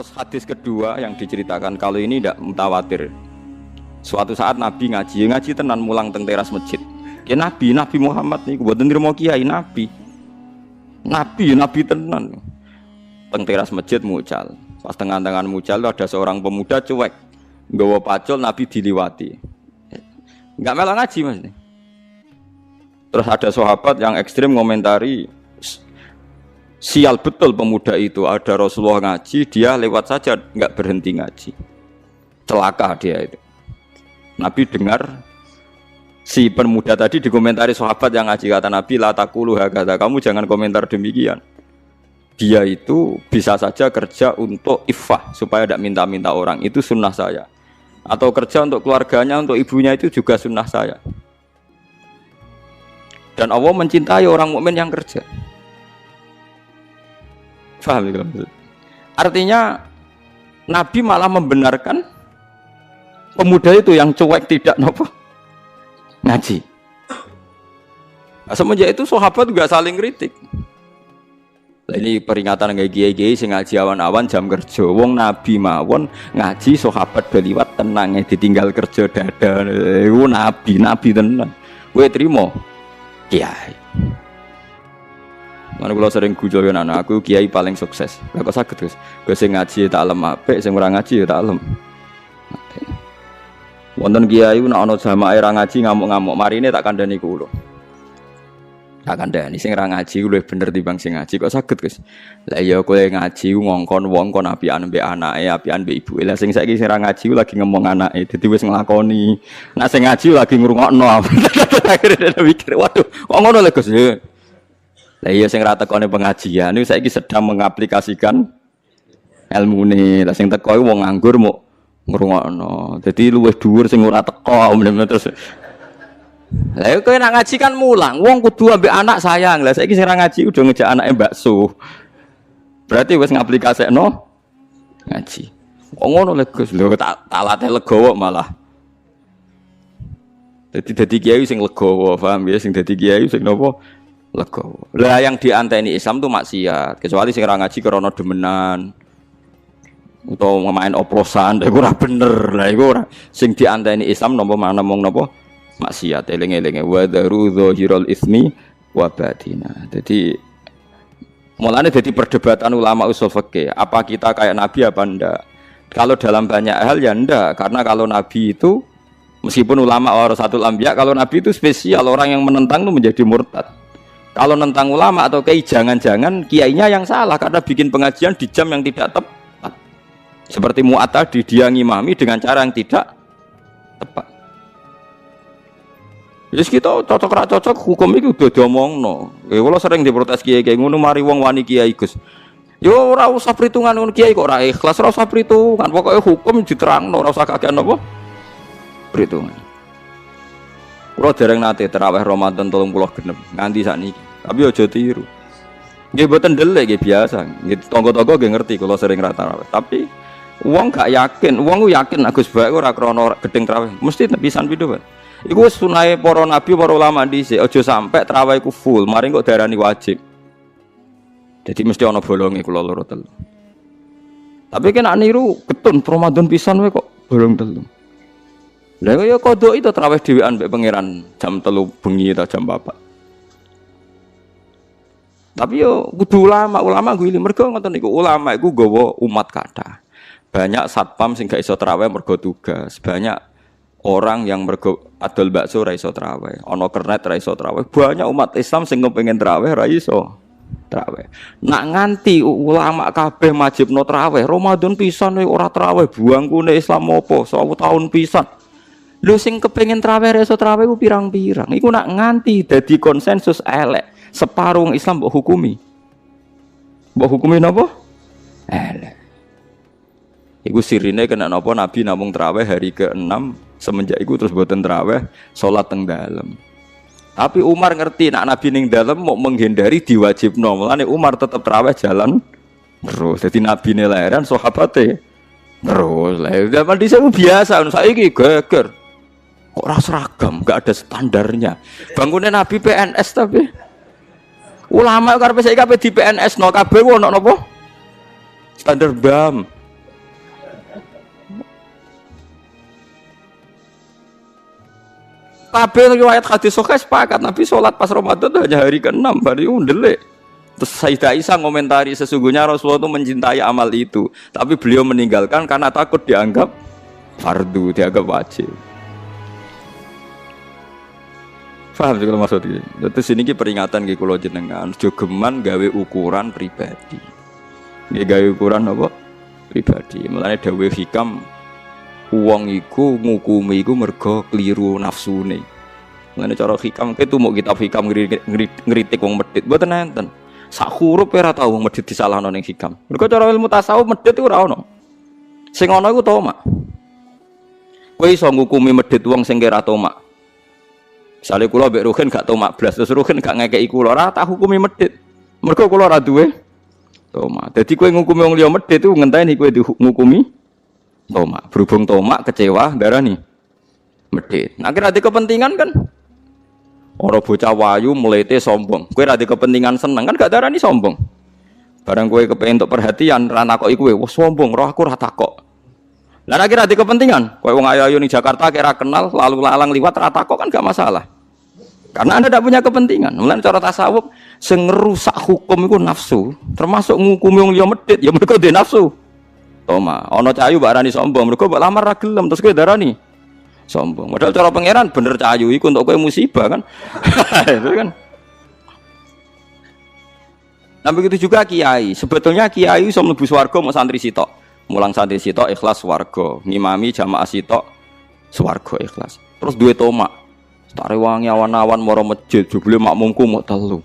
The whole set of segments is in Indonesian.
Terus hadis kedua yang diceritakan kalau ini tidak mutawatir. Suatu saat Nabi ngaji tenan mulang teng teras masjid. Ya Nabi Muhammad nih, buat nerimo kiai Nabi tenan. Teng teras masjid mucal. Pas tengah-tengah mucal ada seorang pemuda cuek, nggawa pacul Nabi diliwati. Enggak melok ngaji Mas. Terus ada sahabat yang ekstrim ngomentari, sial betul pemuda itu, ada Rasulullah ngaji, dia lewat saja enggak berhenti ngaji. Celaka dia itu. Nabi dengar si pemuda tadi dikomentari sahabat yang ngaji, kata Nabi, la taqulu hakadha, kamu jangan komentar demikian. Dia itu bisa saja kerja untuk iffah supaya tidak minta-minta orang, itu sunnah saya. Atau kerja untuk keluarganya, untuk ibunya, itu juga sunnah saya. Dan Allah mencintai orang mukmin yang kerja. Faham ya? Artinya Nabi malah membenarkan pemuda itu yang cuek tidak nopo ngaji. Nah, semenjak itu sahabat juga saling kritik. Ini peringatan kayak kiai-kiai sing ngaji awan-awan jam kerja. Wong Nabi mawon ngaji sahabat beliwat tenang ditinggal kerja dadah. Iku nabi tenan. Kowe trimo kiai. Mana kula sering gujo yo anak aku kiai paling sukses. Lah kok saged Gus? Gus sing ngaji tak lem apik, sing ora ngaji ya tak lem. Wonten kiai nek ana jamaah ora ngaji ngamuk-ngamuk, marine tak kandhani kula. Tak kandhani sing ora ngaji luwih bener timbang sing ngaji. Kok saged Gus? Lah iya kowe ngaji ngongkon wong kon apian mbek anake, apian mbek ibuke. Lah sing saiki sing ora ngaji lagi ngomong anake, dadi wis nglakoni. Nek sing ngaji lagi ngrungokno. Akhirnya dia mikir, waduh, kok ngono lho Gus? Lah iya sing ra tekone pengajian niku saiki sedang mengaplikasikan ilmune. Lah sing teko iku wong nganggur muk ngrungokno. Dadi luwih dhuwur sing ora teko bener-bener terus. Lah kowe nak ngaji kan mulang, wong kudu ambek anak sayang. Lah saiki sing ra ngaji udah ngejak anake bakso. Berarti wis ngaplikasekno ngaji. Kok ngono lho Gus? Lho tak latih legowo malah. Dadi kiai sing legowo, paham ya? Sing dadi kiai sing napa? Legowo. Lah yang dianteni Islam tuh maksiat, kecuali sing ora ngaji krana demenan. Utawa main oplosan, iku ora bener. Lah iku ora sing dianteni Islam napa mana mung napa? Maksiat. Eling-elinge wa daru dzahirul ismi wa batina. Jadi mulane dadi perdebatan ulama usul fikih, apa kita kayak Nabi apa ndak? Kalau dalam banyak hal ya ndak, karena kalau Nabi itu meskipun ulama warasatul anbiya, kalau Nabi itu spesial, orang yang menentang itu menjadi murtad. Kalau nentang ulama atau kiai, jangan-jangan kiainya yang salah karena bikin pengajian di jam yang tidak tepat. Seperti Mu'ad tadi, dia ngimami dengan cara yang tidak tepat. Jadi kita cocok-cocok hukum itu udah diomongno. Kalau sering diprotes kiai-kiai ngono mari wong wani kiai Gus. Yo ora usah perhitungan ngono kiai kok ora ikhlas, ora usah perhitungan. Pokoke hukum diterangno, ora usah kakean apa? Perhitungan. Kulo dereng nate tarawih Ramadan 30 genep nganti sakniki. Tapi aja tiru. Nggih mboten ndelek nggih biasa. Nggih tangga-tangga nggih ngerti kula sering ra tarawih. Tapi wong gak yakin, wong yakin Agus bae ora krana gedeng tarawih. Mesti pisan pindho, Pak. Iku wis sunahe para nabi, para ulama dhisik. Aja sampe tarawih iku full, mari kok darani wajib. Jadi mesti ana bolonge kula loro telu. Tapi kena niru ketun Ramadan pisan wae kok bolong telu. Lah ya kodok itu tarawih dhewean mbek pangeran jam 3 bengi ta jam 4. Tapi yo kudu ulama kuwi mergo ngoten niku ulama iku nggawa umat kathah. Banyak satpam sing gak iso tarawih mergo tugas. Banyak orang yang mergo adol bakso ra iso tarawih. Ana kernet ra iso tarawih. Banyak umat Islam sing kepengin tarawih ra iso tarawih. Nak nganti ulama kabeh majibno tarawih, Ramadan pisan ora tarawih, buangkune Islam opo? 1000 tahun pisan. Lho sing kepengin traweh reso traweh ku pirang-pirang. Iku nak nganti dadi konsensus elek. Separuh Islam mbok hukumi. Mbok hukumi napa? Elek. Iku sirine kena napa Nabi namung traweh hari ke-6 semenjak iku terus boten traweh salat teng dalem. Tapi Umar ngerti nak Nabi ning dalem mau menghindari diwajibno. Mulane Umar tetep traweh jalan terus. Dadi Nabi ne lahiran sahabate terus. Lah zaman dhisik biasa saiki geger. Kok ora seragam, gak ada standarnya. Bangunnya Nabi PNS tapi ulama karepe saiki kabeh di PNS no kabeh ono napa? Standar BAM. Kabeh riwayat hadis sahih sepakat Nabi sholat pas Ramadan hanya hari ke-6 baru ndelik. Terus Sayyidah Aisyah ngomentari sesungguhnya Rasulullah itu mencintai amal itu, tapi beliau meninggalkan karena takut dianggap fardu, dianggap wajib. Paham sih kalau maksudnya. Terus ini peringatan ki kula jenengan, aja geman gawe ukuran pribadi. Nggih gawe ukuran apa? Pribadi. Mulane dawuh hikam wong iku ngukumi iku mergo kliru nafsune. Mulane cara hikam ki tumuk kitab hikam ngritik wong medhit mboten enten. Sak huruf ora tau wong medhit disalahno ning hikam. Mergo cara ilmu tasawuf medhit iku ora ono. Sing ana iku tomak. Kowe iso ngukumi medhit wong sing ora tomak. Misale kula mbek Ruhin gak tomak blas terus Ruhin gak ngekeki kula ora tak hukumi medhit. Mergo kula ora duwe tomak. Dadi kowe ngukumi wong liya medhit iku ngenteni kowe ngukumi tomak, berhubung tomak kecewa darani medhit. Nah kira ada kepentingan kan orang bocah wayu melete sombong, kowe ra ada kepentingan seneng kan gak darani sombong. Barang kowe kepengin untuk perhatian ra nakoki kowe, wah sombong, roh aku ra takok. Lah nek kira ada kepentingan, kowe wong ayu-ayu ning Jakarta kira kenal lalu lalang liwat ra takok kan gak masalah. Karena Anda tidak punya kepentingan. Mulane cara tasawuf sing ngrusak hukum iku nafsu, termasuk ngukumi wong liya medhit ya mergo dhe nafsu. Toma, ono cahayu mbak Rani sombong, mereka mbak lamar ragilem terus kowe darani sombong. Padahal cara pangeran bener cahayu iku untuk kowe musibah kan. Itu kan. Nah begitu juga kiai. Sebetulnya kiai iso mlebu swarga mau santri sitok. Mulang santri sitok ikhlas swarga, ngimami jamaah sitok swarga ikhlas. Terus duwe tomak. Tak rewangi awan-awan moro masjid, jebule makmumku mau telu.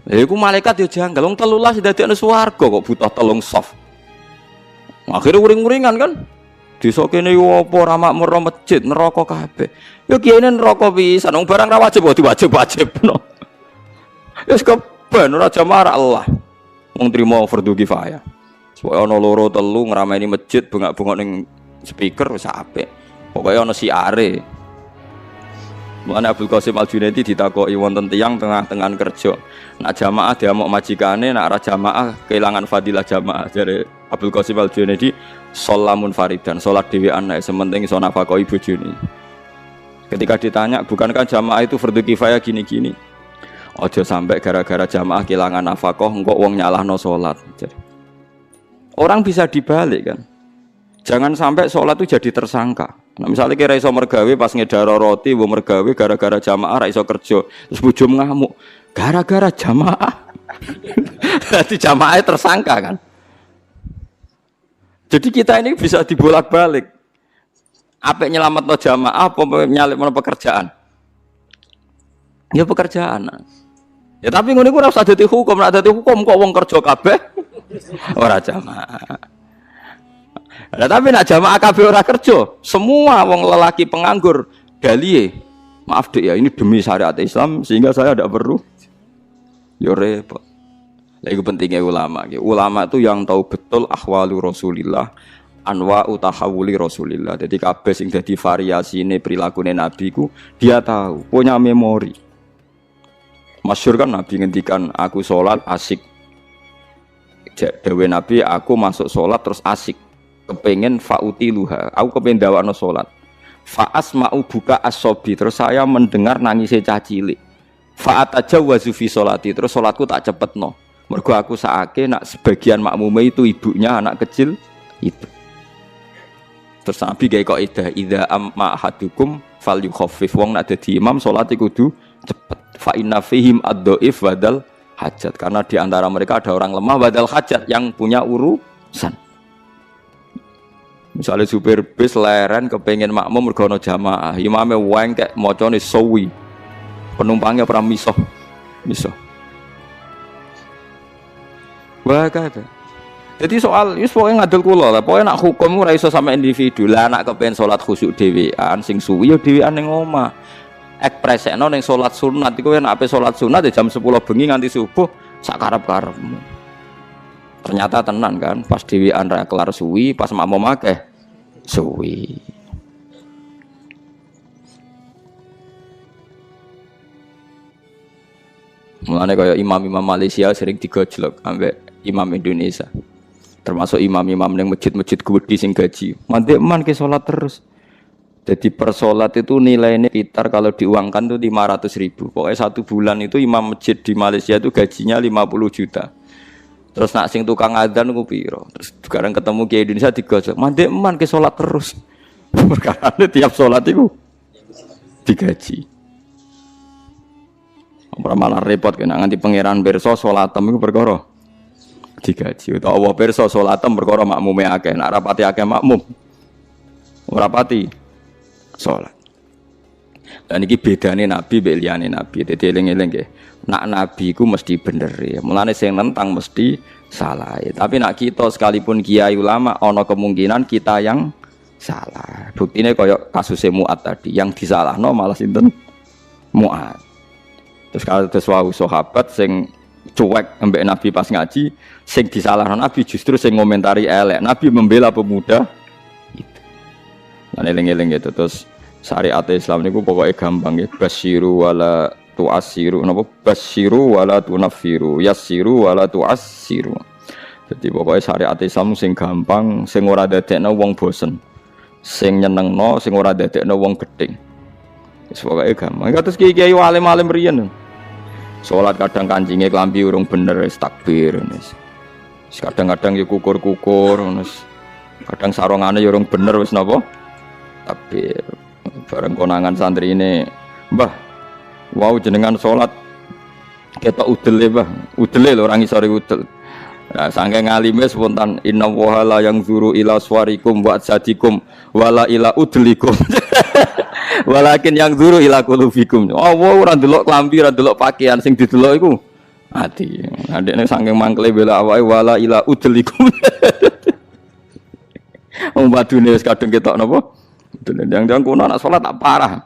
Iku malaikat yo janggal, wong 13 dadekne swarga kok butuh telung soft. Akhirnya uring-uringan kan. Desa kene yo apa ora makmur masjid neraka kabeh. Yo kiyene neraka pisan wong barang ra wajib kok diwajib-wajibno. Wis keben ora jamaah Allah. Wong trimo fardhu kifayah. Supaya ana loro telu ngrameni masjid bengak-bengok ning speaker wis apik. Pokoke ana siare. Mulane Abdul Qasim Al-Junaidi ditakoki wonten tiyang tengah-tengah kerja. Nak jamaah diamuk majikane, nak ora jamaah kehilangan fadilah jamaah. Jare Abdul Qasim Al-Junaidi sholamun faridan, salat dhewean nek sementing iso nafkahi bojone. Ketika ditanya, bukankah jamaah itu fardhu kifayah gini-gini? Aja sampai gara-gara jamaah kehilangan nafkah engko wong nyalahno salat. Orang bisa dibalik kan. Jangan sampai sholat itu jadi tersangka. Nah, misalnya kira iso mergawe pas ngedaro roti, bu mergawe gara-gara jamaah ra iso kerja, terus bojomu ngamuk, gara-gara jamaah. Jadi jamaahnya tersangka kan. Jadi kita ini bisa dibolak-balik. Apa nyelametno jamaah, apa nyalametno pekerjaan? Ya pekerjaan. Ya tapi ngono iku ora usah dadi hukum, nek dadi hukum kok wong kerja kabeh ora jamaah. Nah, tapi nak jamaah kabeh ora kerja, semua wong lelaki penganggur dalie. Maaf Dek ya, ini demi syariat Islam sehingga saya tidak perlu. Yo repot. Lah iku pentingnya ulama. Ulama itu yang tahu betul ahwalu Rasulillah, anwa'u tahawuli Rasulillah. Jadi kabeh sing dadi variasine prilakune Nabi ku dia tahu, punya memori. Masyhur kan Nabi ngendikan aku sholat asik. Dewe Nabi aku masuk sholat terus asik. Kepengen fa'utiluha, aku kepengen dawakno sholat. Fa'asma'u buka as-sobi, terus saya mendengar nangisnya cah cilik. Fa'atajawwazu fi sholati, terus sholatku tak cepetno. Mergo aku saake nak sebagian makmume itu ibunya anak kecil itu. Terus Nabi gawe kaidah idza amma ahadukum falyukhaffif, wong nak dadi imam sholat kudu cepet. Fa inna fihim ad-dhaif badal hajat, karena di antara mereka ada orang lemah badal hajat yang punya urusan. Misalnya supir bis leren kepengen makmum mergo ana jamaah, imame wengkek macane sawi. Penumpangnya pernah misoh. Wah kata. Jadi soal wis pokoke ngadul kula lah, pokoke nak hukum ora iso sampe individu. Lah nak kepengen salat khusyuk dhewean sing suwi ya dhewean ning omah. Ekspresekno ning salat sunat iku yen ape salat sunat ya jam 10 bengi nganti subuh sak karep-karepmu. Ternyata tenan kan, pas dhewean ra kelar suwi, pas makmum akeh suwi. Mulane kaya imam-imam Malaysia sering digojlok ambek imam Indonesia. Termasuk imam-imam ning masjid-masjid gede sing gaji. Mandek man ke salat terus. Jadi per sholat itu nilainya sekitar kalau diuangkan tuh 500.000. Pokoknya 1 bulan itu imam masjid di Malaysia itu gajinya 50 juta. Terus nak sing tukang adzan ku piro? Terus sekarang ketemu Kiai Indonesia digosok. Mandek man ke sholat terus. Perkara tiap sholat itu digaji. Malah repot kena nganti pangeran pirsa sholatem iku perkara digaji. Utawa Allah pirsa sholatem perkara makmume akeh. Nak rapati akeh makmum. Ora pati salat. Dan iki bedane nabi mbek liyane nabi. Dadi eling-eling nggih. Nak nabi ku mesti bener ya. Mulane sing nentang mesti salah. Tapi nak kita sekalipun kiai ulama ana kemungkinan kita yang salah. Buktine kaya kasus Mu'ad tadi, yang disalahno malah sinten? Mu'ad. Terus kalau ada suatu sahabat sing cuek ambek Nabi pas ngaji, sing disalahno Nabi justru sing ngomentari elek. Nabi membela pemuda itu. Lan eling-eling gitu. Terus syariat Islam niku pokoknya gampang ya. Basyiru wala tu'assiru. Napa? Basyiru wala tunaffiru. Yassiru wala tu'assiru. Jadi pokoknya syariat Islam sing gampang, sing ora dadekno wong bosen. Sing nyenengno, sing ora dadekno wong gedeng. Wis pokoke gampang. Kados kiai-kiai alim-alim riyen. Salat kadang kancingnya klambi urung bener wis takbir wis. Kadang-kadang ya kukur-kukur wis. Kadang sarungane ya urung bener wis napa? Takbir. Bareng konangan santri ini, "Mbah, wow jenengan salat ketok udele, Mbah. Udele lho orang isore udel." Nah, saking ngalime spontan inna wa la yang zuru ila swarikum wa sadikum wala ila udlikum. Walakin yang zuru ila qulubikum. Allah ora ndelok klambi, ora ndelok pakaian sing didelok iku ati. Adekne saking mangkle bela awake wala ila udlikum. Wong badune wis kadung ketok napa? Yang kono anak salat tak parah.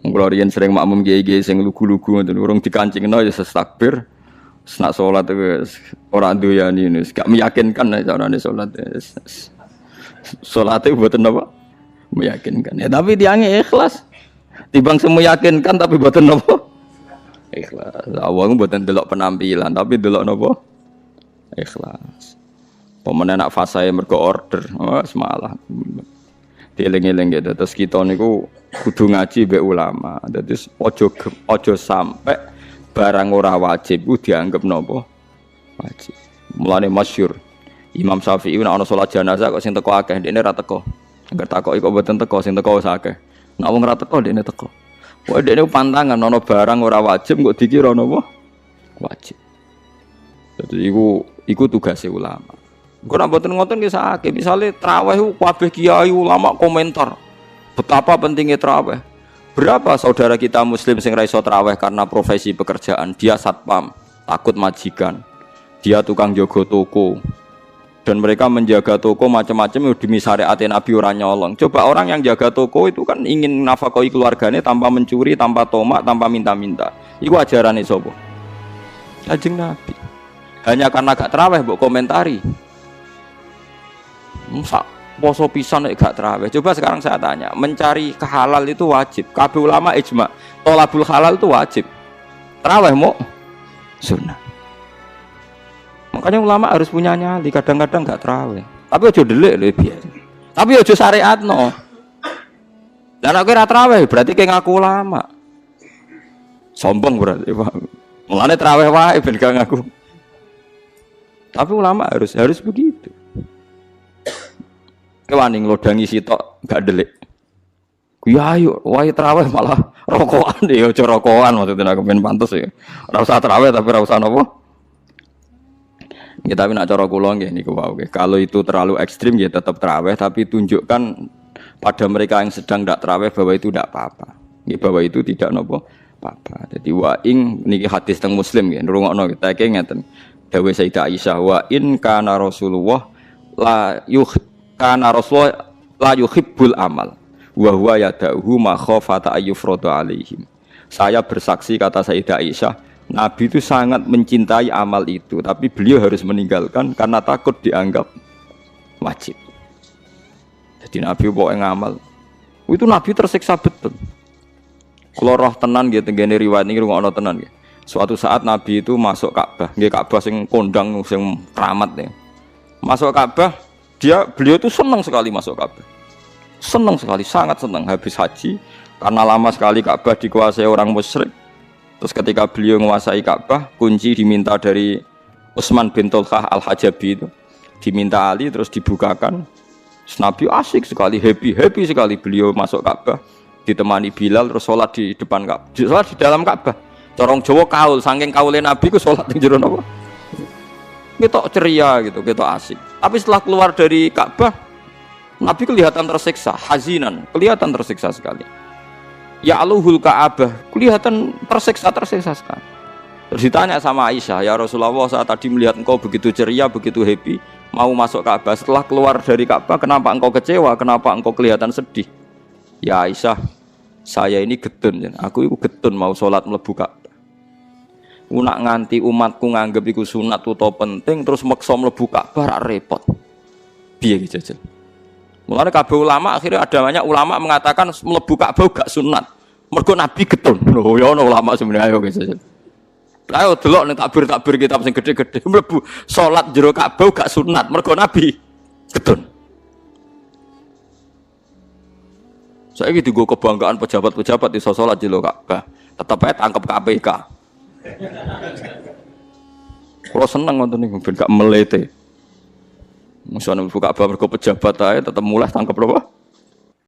Kula riyen sering makmum kiai-kiai sing lugu-lugu ngoten urung dikancingno ya takbir. Nak sholat itu orang doyani ini, gak meyakinkan carane sholat. Sholat itu buatan apa? Meyakinkan. Ya tapi tiangnya ikhlas. Tibang semeyakinkan tapi buatan apa? Ikhlas. Awang buatan delok penampilan tapi delok apa? Ikhlas. Pemenang nak fasai mergo order, semalah. Dieling-eling gitu. Terus kita niku kudu ngaji be ulama. Terus ojo sampai barang ora wajib ku dianggap napa wajib. Mulane masyhur Imam Syafi'i nek ana salat jenazah kok sing teko akeh ndekne ra teko. Angger takoki kok mboten teko sing teko wis akeh. Nek wong ra teko ndekne teko. Wae ndekne pantangan ana barang ora wajib kok dikira napa wajib. Dadi iku tugase ulama. Engko nek mboten ngoten nggih sakake. Misale traweh ku kabeh kiai ulama komentar betapa pentingnya traweh. Berapa saudara kita muslim sing ra iso traweh karena profesi pekerjaan, dia satpam, takut majikan, dia tukang jaga toko, dan mereka menjaga toko macam-macam demi syariat Nabi ora nyolong. Coba orang yang jaga toko itu kan ingin nafkahi keluarganya tanpa mencuri, tanpa tomak, tanpa minta-minta. Iku ajarane sapa? Kanjeng Nabi. Hanya karena gak traweh mbok komentari. Poso pisan nek gak traweh. Coba sekarang saya tanya, mencari kehalal itu wajib. Kabeh ulama ijma, thalabul halal itu wajib. Traweh mau sunnah. Makanya ulama harus punya nyali, kadang-kadang gak traweh. Tapi aja delik lho biasa. Tapi aja syariatno. Lah nek ora traweh berarti kayak ngaku ulama. Sombong berarti, Pak. Mulane traweh wae ben gak ngaku. Tapi ulama harus begitu. Wani nglodangi sitok gak delik. Ku ya ayo wae traweh malah rokokan ya aja rokokan maksudnya aku ben pantes ya. Ora usah traweh tapi ora usah napa. Ya tapi nak cara kula nggih niku wae. Kalau itu terlalu ekstrim ya tetap traweh tapi tunjukkan pada mereka yang sedang ndak traweh bahwa itu ndak apa-apa. Nggih bahwa itu tidak napa apa-apa. Jadi wa ing niki hadis teng Muslim nggih ngrungokno kita iki ngeten. Dawuh Sayyidah Aisyah wa in kana Rasulullah la karena Rasulullah la yuhibbul amal wa huwa yada'uhu ma khafata ayyufradu alaihim. Saya bersaksi kata Sayyidah Aisyah, Nabi itu sangat mencintai amal itu, tapi beliau harus meninggalkan karena takut dianggap wajib. Jadi Nabi pokoknya ngamal. Itu Nabi tersiksa betul. Kalau roh tenan gitu, tenggene riwayat ini ngono tenan gitu. Suatu saat Nabi itu masuk Ka'bah, nggih Ka'bah sing kondang sing keramat ya. Masuk Ka'bah beliau itu senang sekali masuk Ka'bah. Senang sekali, sangat senang habis haji karena lama sekali Ka'bah dikuasai orang musyrik. Terus ketika beliau menguasai Ka'bah, kunci diminta dari Utsman bin Tolkah Al-Hajabi itu. Diminta Ali terus dibukakan. Terus Nabi asik sekali, happy sekali beliau masuk Ka'bah, ditemani Bilal terus sholat di depan Ka'bah. Sholat di dalam Ka'bah. Corong Jawa kaul, saking kaulnya Nabi ku sholat di jero napa. Kita ceria gitu, kita asik. Tapi setelah keluar dari Ka'bah, Nabi kelihatan tersiksa, hazinan, kelihatan tersiksa sekali. Ya aluhul Ka'bah, kelihatan tersiksa sekali. Terus ditanya sama Aisyah, ya Rasulullah, saat tadi melihat engkau begitu ceria, begitu happy, mau masuk Ka'bah, setelah keluar dari Ka'bah, kenapa engkau kecewa, kenapa engkau kelihatan sedih? Ya Aisyah, saya ini getun, aku itu getun mau sholat mlebu Ka'bah. Nak nganti umatku nganggep iku sunat utawa penting, terus maksa mlebu Ka'bah rak repot. Piye iki jajal? Mulane kabeh ulama akhirnya ada banyak ulama mengatakan mlebu Ka'bah gak sunat. Mergo Nabi getun. Lho ya ono ulama sebenarnya ayo guys. Ayo delok ning takbir kitab sing gede-gede mlebu salat jero Ka'bah gak sunat mergo Nabi getun. Saiki digo kebanggaan pejabat-pejabat iso salat jero Ka'bah. Tetep ae tangkep KPK. Kalau seneng ngoten niku ben gak melete. Musuhane buka Ka'bah mergo pejabat ae tetep mulai tangkep lho.